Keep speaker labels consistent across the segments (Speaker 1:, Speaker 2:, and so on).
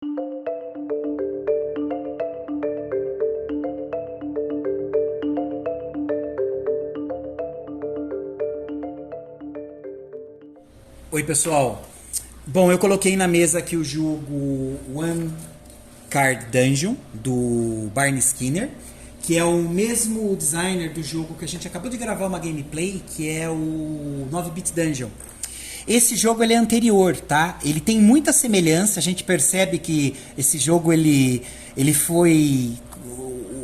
Speaker 1: Oi, pessoal. Bom, eu coloquei na mesa aqui o jogo One Card Dungeon, do Barney Skinner, que é o mesmo designer do jogo que a gente acabou de gravar uma gameplay, que é o 9-Bit Dungeon. Esse jogo ele é anterior, tá? Ele tem muita semelhança, a gente percebe que esse jogo ele foi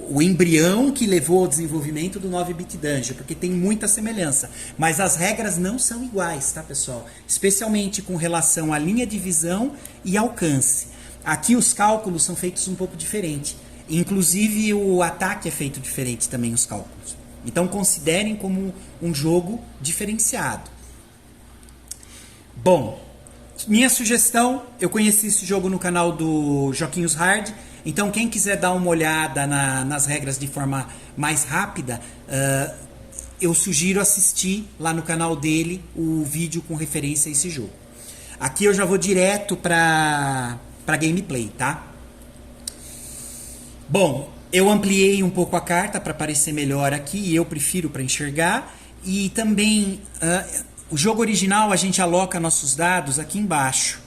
Speaker 1: o embrião que levou ao desenvolvimento do 9-Bit Dungeon, porque tem muita semelhança. Mas as regras não são iguais, tá, pessoal? Especialmente com relação à linha de visão e alcance. Aqui os cálculos são feitos um pouco diferente. Inclusive o ataque é feito diferente também, os cálculos. Então considerem como um jogo diferenciado. Bom, minha sugestão, eu conheci esse jogo no canal do Joquinhos Hard, então quem quiser dar uma olhada nas regras de forma mais rápida, eu sugiro assistir lá no canal dele o vídeo com referência a esse jogo. Aqui eu já vou direto para gameplay, tá? Bom, eu ampliei um pouco a carta para aparecer melhor aqui, e eu prefiro para enxergar, e também o jogo original a gente aloca nossos dados aqui embaixo.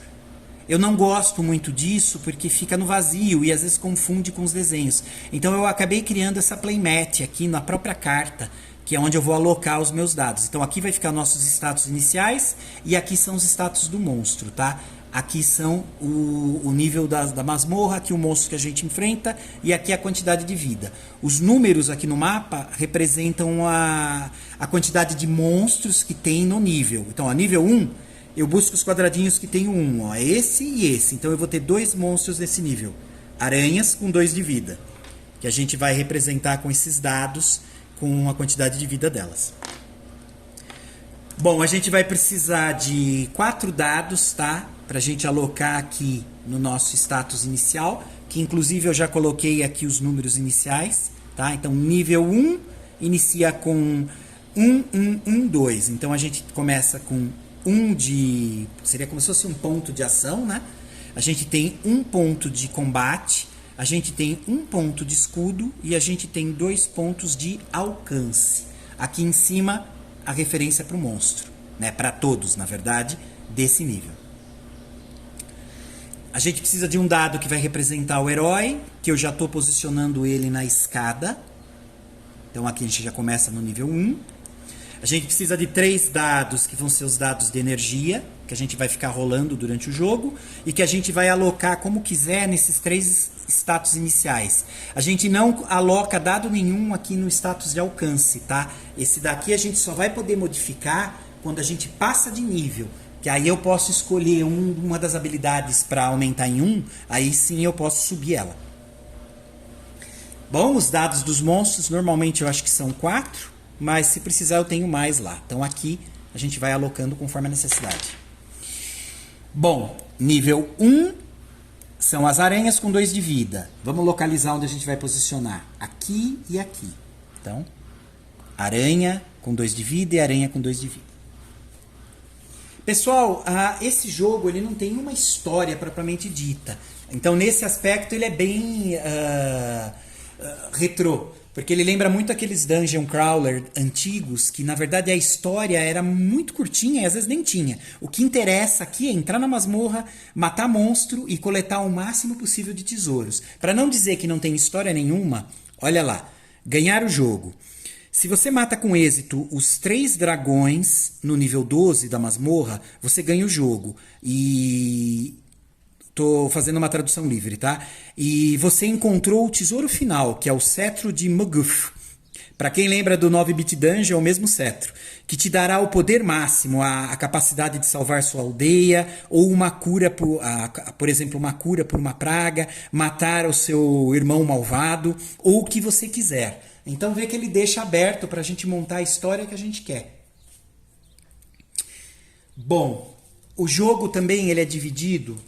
Speaker 1: Eu não gosto muito disso porque fica no vazio e às vezes confunde com os desenhos. Então eu acabei criando essa playmat aqui na própria carta, que é onde eu vou alocar os meus dados. Então aqui vai ficar nossos status iniciais e aqui são os status do monstro, tá? Aqui são o nível da masmorra, aqui o monstro que a gente enfrenta e aqui a quantidade de vida. Os números aqui no mapa representam a quantidade de monstros que tem no nível. Então, ó, nível 1, eu busco os quadradinhos que tem o 1, ó, esse e esse. Então eu vou ter 2 monstros nesse nível. Aranhas com 2 de vida, que a gente vai representar com esses dados, com a quantidade de vida delas. Bom, a gente vai precisar de 4 dados, tá? Para a gente alocar aqui no nosso status inicial, que inclusive eu já coloquei aqui os números iniciais, tá? Então, nível 1 inicia com 1, 1, 1, 2. Então, a gente começa com 1 de... seria como se fosse um ponto de ação, né? A gente tem 1 ponto de combate, a gente tem 1 ponto de escudo e a gente tem 2 pontos de alcance. Aqui em cima, a referência para o monstro, né? Para todos, na verdade, desse nível. A gente precisa de um dado que vai representar o herói, que eu já estou posicionando ele na escada. Então aqui a gente já começa no nível 1. A gente precisa de 3 dados, que vão ser os dados de energia, que a gente vai ficar rolando durante o jogo, e que a gente vai alocar como quiser nesses 3 status iniciais. A gente não aloca dado nenhum aqui no status de alcance, tá? Esse daqui a gente só vai poder modificar quando a gente passa de nível. Que aí eu posso escolher uma das habilidades para aumentar em 1, aí sim eu posso subir ela. Bom, os dados dos monstros, normalmente eu acho que são 4, mas se precisar eu tenho mais lá. Então aqui a gente vai alocando conforme a necessidade. Bom, nível 1 são as aranhas com 2 de vida. Vamos localizar onde a gente vai posicionar. Aqui e aqui. Então, aranha com 2 de vida e aranha com 2 de vida. Pessoal, esse jogo ele não tem uma história propriamente dita. Então, nesse aspecto, ele é bem retrô. Porque ele lembra muito aqueles dungeon crawler antigos, que na verdade a história era muito curtinha e às vezes nem tinha. O que interessa aqui é entrar na masmorra, matar monstro e coletar o máximo possível de tesouros. Para não dizer que não tem história nenhuma, olha lá, ganhar o jogo. Se você mata com êxito os 3 dragões no nível 12 da masmorra, você ganha o jogo. E... tô fazendo uma tradução livre, tá? E você encontrou o tesouro final, que é o cetro de Moguf. Para quem lembra do 9-Bit Dungeon, é o mesmo cetro, que te dará o poder máximo, a capacidade de salvar sua aldeia, ou uma cura, por exemplo, uma cura por uma praga, matar o seu irmão malvado, ou o que você quiser. Então vê que ele deixa aberto para a gente montar a história que a gente quer. Bom, o jogo também ele é dividido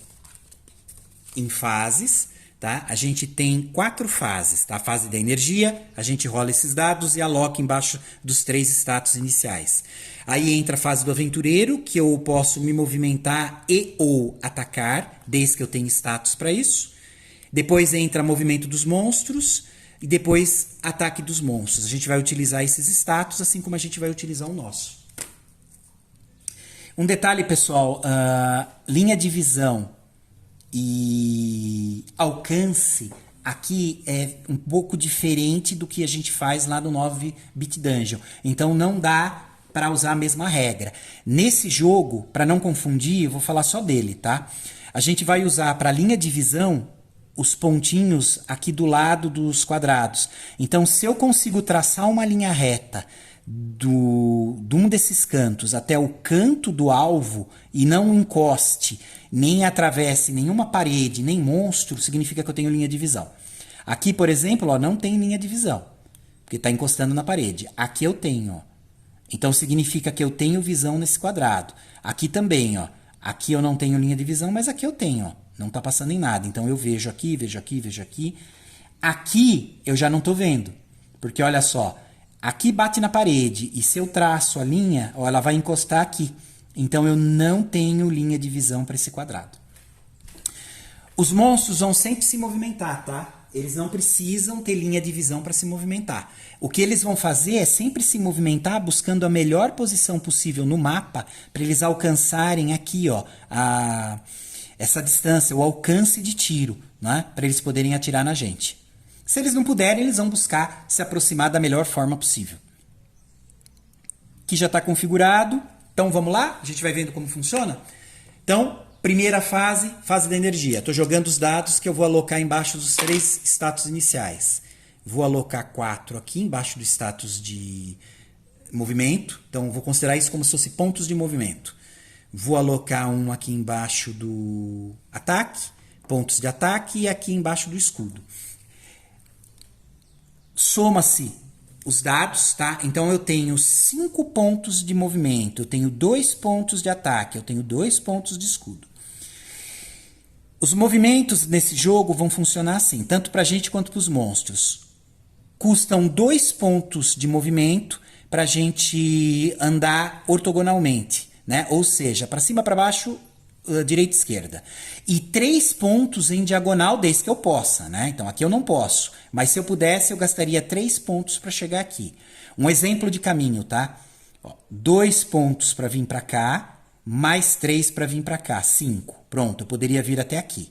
Speaker 1: em fases. tá? A gente tem 4 fases, tá? A fase da energia, a gente rola esses dados e aloca embaixo dos 3 status iniciais. Aí entra a fase do aventureiro, que eu posso me movimentar e ou atacar, desde que eu tenha status para isso. Depois entra movimento dos monstros e depois ataque dos monstros. A gente vai utilizar esses status, assim como a gente vai utilizar o nosso. Um detalhe, pessoal, linha de visão e alcance aqui é um pouco diferente do que a gente faz lá no 9-bit Dungeon. Então não dá para usar a mesma regra. Nesse jogo, para não confundir, eu vou falar só dele, tá? A gente vai usar para linha de visão os pontinhos aqui do lado dos Então, se eu consigo traçar uma linha reta de um desses cantos até o canto do alvo e não encoste, nem atravesse nenhuma parede, nem monstro, significa que eu tenho linha de visão. Aqui, por exemplo, ó, não tem linha de visão, porque está encostando na parede. Aqui eu tenho, ó. Então, significa que eu tenho visão nesse quadrado. Aqui também, ó. Aqui eu não tenho linha de visão, mas aqui eu tenho, ó. Não está passando em nada. Então, eu vejo aqui, vejo aqui, vejo aqui. Aqui eu já não estou vendo, porque olha só, aqui bate na parede e se eu traço a linha, ó, ela vai encostar aqui. Então, eu não tenho linha de visão para esse quadrado. Os monstros vão sempre se movimentar, tá? Eles não precisam ter linha de visão para se movimentar. O que eles vão fazer é sempre se movimentar buscando a melhor posição possível no mapa para eles alcançarem aqui, ó, essa distância, o alcance de tiro, né? Para eles poderem atirar na gente. Se eles não puderem, eles vão buscar se aproximar da melhor forma possível. Aqui já está configurado. Então vamos lá? A gente vai vendo como funciona? Então, primeira fase, fase da energia. Estou jogando os dados que eu vou alocar embaixo dos 3 status iniciais. Vou alocar 4 aqui embaixo do status de movimento. Então, vou considerar isso como se fosse pontos de movimento. Vou alocar um aqui embaixo do ataque, pontos de ataque, e aqui embaixo do escudo. Soma-se os dados, tá? Então, eu tenho 5 pontos de movimento, eu tenho 2 pontos de ataque, eu tenho 2 pontos de escudo. Os movimentos nesse jogo vão funcionar assim, tanto para a gente quanto para os monstros. Custam 2 pontos de movimento para a gente andar ortogonalmente, né? Ou seja, para cima, para baixo, direita e esquerda. E 3 pontos em diagonal, desde que eu possa, né? Então aqui eu não posso, mas se eu pudesse, eu gastaria 3 pontos para chegar aqui. Um exemplo de caminho, tá? 2 pontos para vir para cá, mais 3 para vir para cá, 5. Pronto, eu poderia vir até aqui.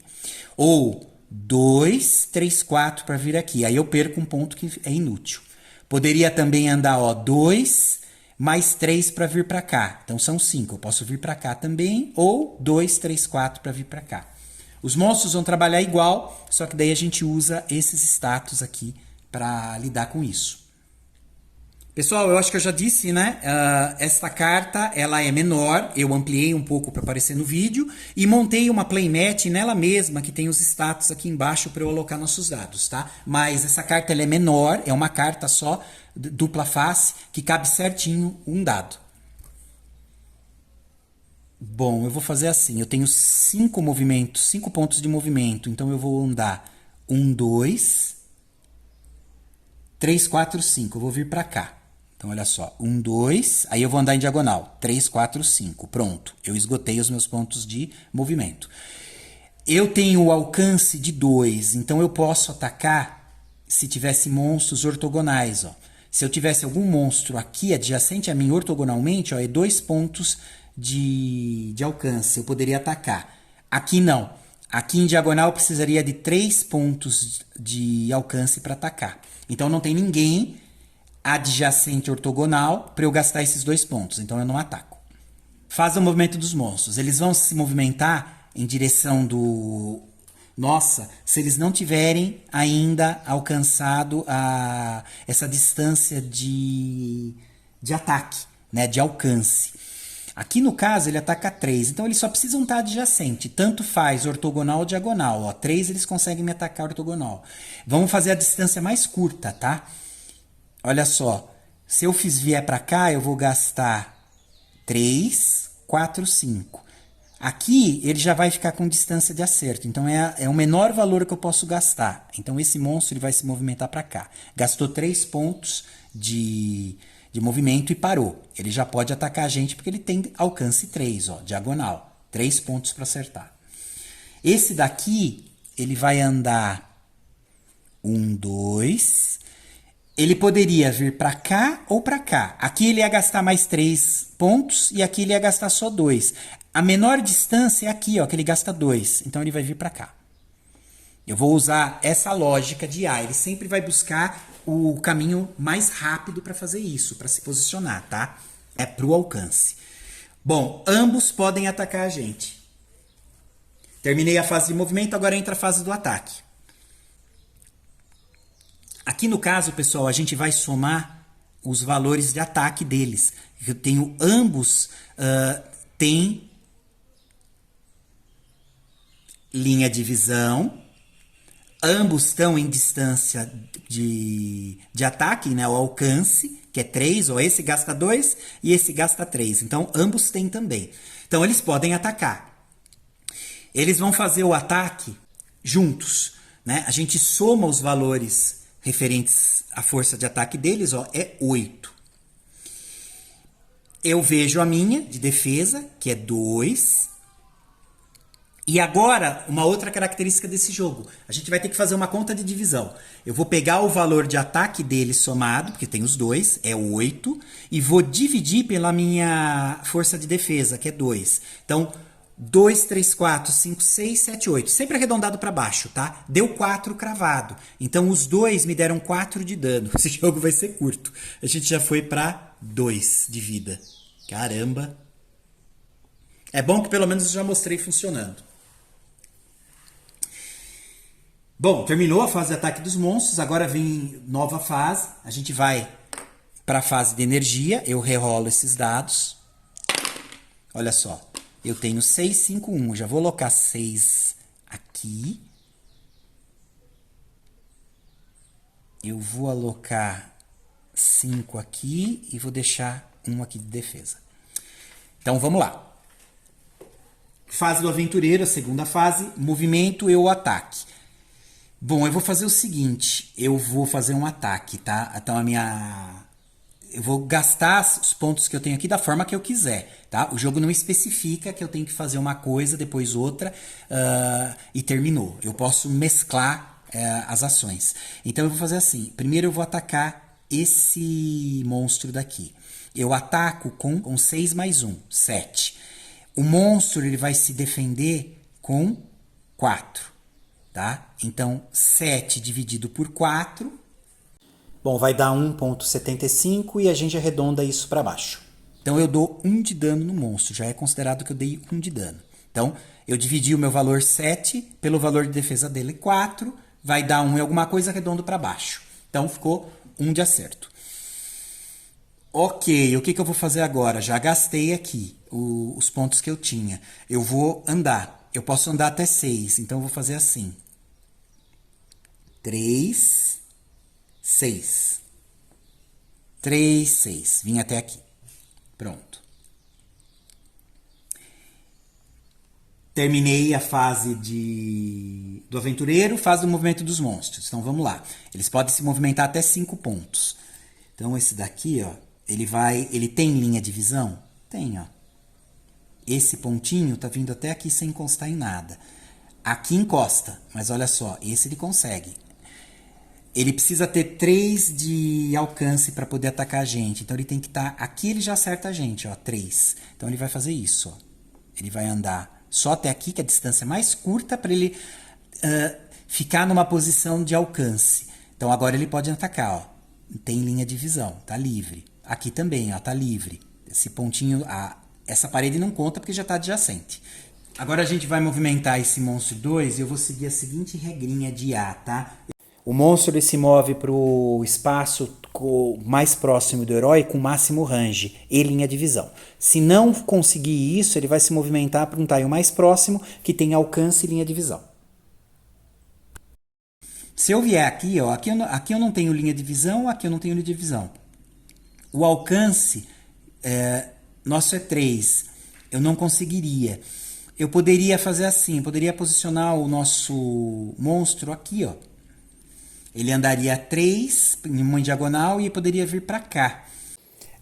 Speaker 1: Ou 2, 3, 4 para vir aqui. Aí eu perco um ponto que é inútil. Poderia também andar, ó, 2 mais 3 para vir para cá. Então são 5. Eu posso vir para cá também. Ou 2, 3, 4 para vir para cá. Os monstros vão trabalhar igual, só que daí a gente usa esses status aqui para lidar com isso. Pessoal, eu acho que eu já disse, né? Esta carta, ela é menor, eu ampliei um pouco para aparecer no vídeo e montei uma playmat nela mesma, que tem os status aqui embaixo para eu alocar nossos dados, tá? Mas essa carta, ela é menor, é uma carta só, dupla face, que cabe certinho um dado. Bom, eu vou fazer assim, eu tenho 5 movimentos, 5 pontos de movimento, então eu vou andar 1, 2, 3, 4, 5, eu vou vir para cá. Então, olha só, 1, 2, aí eu vou andar em diagonal, 3, 4, 5, pronto. Eu esgotei os meus pontos de movimento. Eu tenho o alcance de 2, então eu posso atacar se tivesse monstros ortogonais, ó. Se eu tivesse algum monstro aqui adjacente a mim ortogonalmente, ó, é 2 pontos de alcance, eu poderia atacar. Aqui não. Aqui em diagonal eu precisaria de 3 pontos de alcance para atacar. Então, não tem ninguém adjacente ortogonal para eu gastar esses 2 pontos, então eu não ataco. Faz o movimento dos monstros. Eles vão se movimentar em direção do... Nossa, se eles não tiverem ainda alcançado essa distância de ataque, né, de alcance. Aqui no caso ele ataca 3, então eles só precisam estar adjacente, tanto faz ortogonal ou diagonal. Ó, 3 eles conseguem me atacar ortogonal. Vamos fazer a distância mais curta, tá? Olha só, se eu vier para cá, eu vou gastar 3, 4, 5. Aqui ele já vai ficar com distância de acerto, então é o menor valor que eu posso gastar. Então esse monstro ele vai se movimentar para cá. Gastou 3 pontos de movimento e parou. Ele já pode atacar a gente porque ele tem alcance 3, ó, diagonal. 3 pontos para acertar. Esse daqui, ele vai andar 1, 2. Ele poderia vir para cá ou para cá. Aqui ele ia gastar mais 3 pontos e aqui ele ia gastar só 2. A menor distância é aqui, ó, que ele gasta 2. Então ele vai vir para cá. Eu vou usar essa lógica de A. Ele sempre vai buscar o caminho mais rápido para fazer isso, para se posicionar, tá? É para o alcance. Bom, ambos podem atacar a gente. Terminei a fase de movimento, agora entra a fase do ataque. Aqui no caso, pessoal, a gente vai somar os valores de ataque deles. Eu tenho ambos têm linha de visão, ambos estão em distância de ataque, né, o alcance, que é 3, ó, esse gasta 2 e esse gasta 3. Então, ambos têm também. Então, eles podem atacar. Eles vão fazer o ataque juntos, né? A gente soma os valores referentes à força de ataque deles, ó, é 8. Eu vejo a minha de defesa, que é 2. E agora, uma outra característica desse jogo. A gente vai ter que fazer uma conta de divisão. Eu vou pegar o valor de ataque dele somado, porque tem os 2, é 8, e vou dividir pela minha força de defesa, que é 2. Então, 2, 3, 4, 5, 6, 7, 8. Sempre arredondado para baixo, tá? Deu 4 cravado. Então, os 2 me deram 4 de dano. Esse jogo vai ser curto. A gente já foi para 2 de vida. Caramba! É bom que pelo menos eu já mostrei funcionando. Bom, terminou a fase de ataque dos monstros, agora vem nova fase. A gente vai para a fase de energia. Eu rerolo esses dados. Olha só, eu tenho 6, 5, 1. Já vou alocar 6 aqui. Eu vou alocar 5 aqui e vou deixar 1 aqui de defesa. Então vamos lá. Fase do aventureiro, a segunda fase, movimento e o ataque. Bom, eu vou fazer o seguinte, eu vou fazer um ataque, tá? Então eu vou gastar os pontos que eu tenho aqui da forma que eu quiser, tá? O jogo não especifica que eu tenho que fazer uma coisa, depois outra, e terminou. Eu posso mesclar as ações. Então eu vou fazer assim, primeiro eu vou atacar esse monstro daqui. Eu ataco com 6 mais 1, 7. O monstro ele vai se defender com 4. Tá? Então, 7 dividido por 4, bom, vai dar 1,75 e a gente arredonda isso para baixo. Então, eu dou 1 de dano no monstro, já é considerado que eu dei 1 de dano. Então, eu dividi o meu valor 7 pelo valor de defesa dele 4, vai dar 1 em alguma coisa, arredondo para baixo. Então, ficou 1 de acerto. Ok, o que eu vou fazer agora? Já gastei aqui os pontos que eu tinha. Eu vou andar. Eu posso andar até 6, então eu vou fazer assim. 3, 6. 3, 6. Vim até aqui. Pronto. Terminei a fase do aventureiro, fase do movimento dos monstros. Então vamos lá. Eles podem se movimentar até 5 pontos. Então esse daqui, ó, ele tem linha de visão? Tem, ó. Esse pontinho tá vindo até aqui sem encostar em nada. Aqui encosta, mas olha só, esse ele consegue. Ele precisa ter 3 de alcance para poder atacar a gente. Então ele tem que estar... Aqui ele já acerta a gente, ó, 3. Então ele vai fazer isso, ó. Ele vai andar só até aqui, que é a distância mais curta, para ele ficar numa posição de alcance. Então agora ele pode atacar, ó. Tem linha de visão, tá livre. Aqui também, ó, tá livre. Esse pontinho... Essa parede não conta porque já está adjacente. Agora a gente vai movimentar esse monstro 2 e eu vou seguir a seguinte regrinha de A, tá? O monstro ele se move para o espaço mais próximo do herói com máximo range e linha de visão. Se não conseguir isso, ele vai se movimentar para um tile mais próximo que tem alcance e linha de visão. Se eu vier aqui, ó, aqui eu não tenho linha de visão, aqui eu não tenho linha de visão. O alcance... nosso é 3. Eu não conseguiria. Eu poderia fazer assim, poderia posicionar o nosso monstro aqui, ó. Ele andaria 3 em uma diagonal e poderia vir para cá.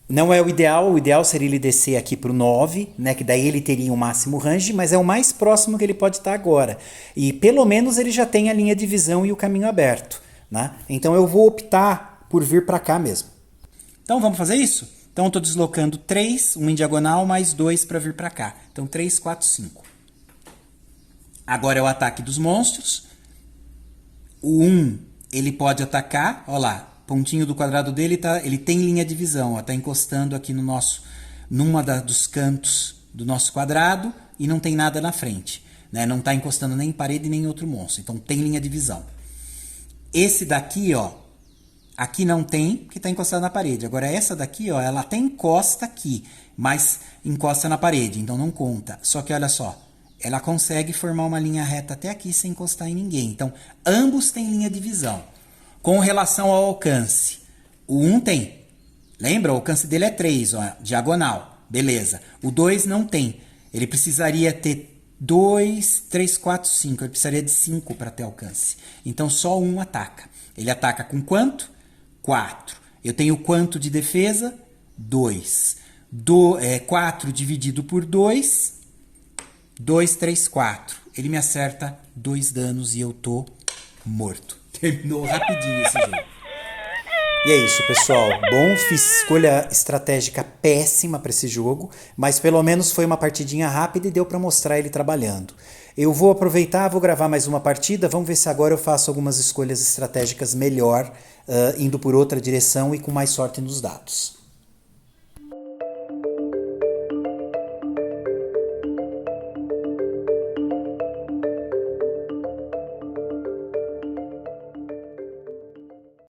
Speaker 1: Não é o ideal seria ele descer aqui para o 9, né, que daí ele teria o máximo range, mas é o mais próximo que ele pode estar agora. E pelo menos ele já tem a linha de visão e o caminho aberto, né? Então eu vou optar por vir para cá mesmo. Então vamos fazer isso? Então eu estou deslocando 3, 1 em diagonal, mais 2 para vir para cá. Então 3, 4, 5. Agora é o ataque dos monstros. O 1, ele pode atacar, olha lá, pontinho do quadrado dele, ele tem linha de visão, está encostando aqui no numa dos cantos do nosso quadrado e não tem nada na frente. Né? Não está encostando nem em parede nem em outro monstro, então tem linha de visão. Esse daqui, ó, aqui não tem, porque está encostado na parede. Agora essa daqui, ó, ela até encosta aqui, mas encosta na parede, então não conta. Só que olha só, ela consegue formar uma linha reta até aqui sem encostar em ninguém. Então, ambos têm linha de visão. Com relação ao alcance, o 1 tem. Lembra? O alcance dele é 3, ó, diagonal. Beleza. O 2 não tem. Ele precisaria ter 2, 3, 4, 5. Ele precisaria de 5 para ter alcance. Então, só 1 ataca. Ele ataca com quanto? 4. Eu tenho quanto de defesa? 2. 4 dividido por 2... 2, 3, 4. Ele me acerta 2 danos e eu tô morto. Terminou rapidinho esse jogo. E é isso, pessoal. Bom, fiz escolha estratégica péssima para esse jogo, mas pelo menos foi uma partidinha rápida e deu para mostrar ele trabalhando. Eu vou aproveitar, vou gravar mais uma partida, vamos ver se agora eu faço algumas escolhas estratégicas melhor, indo por outra direção e com mais sorte nos dados.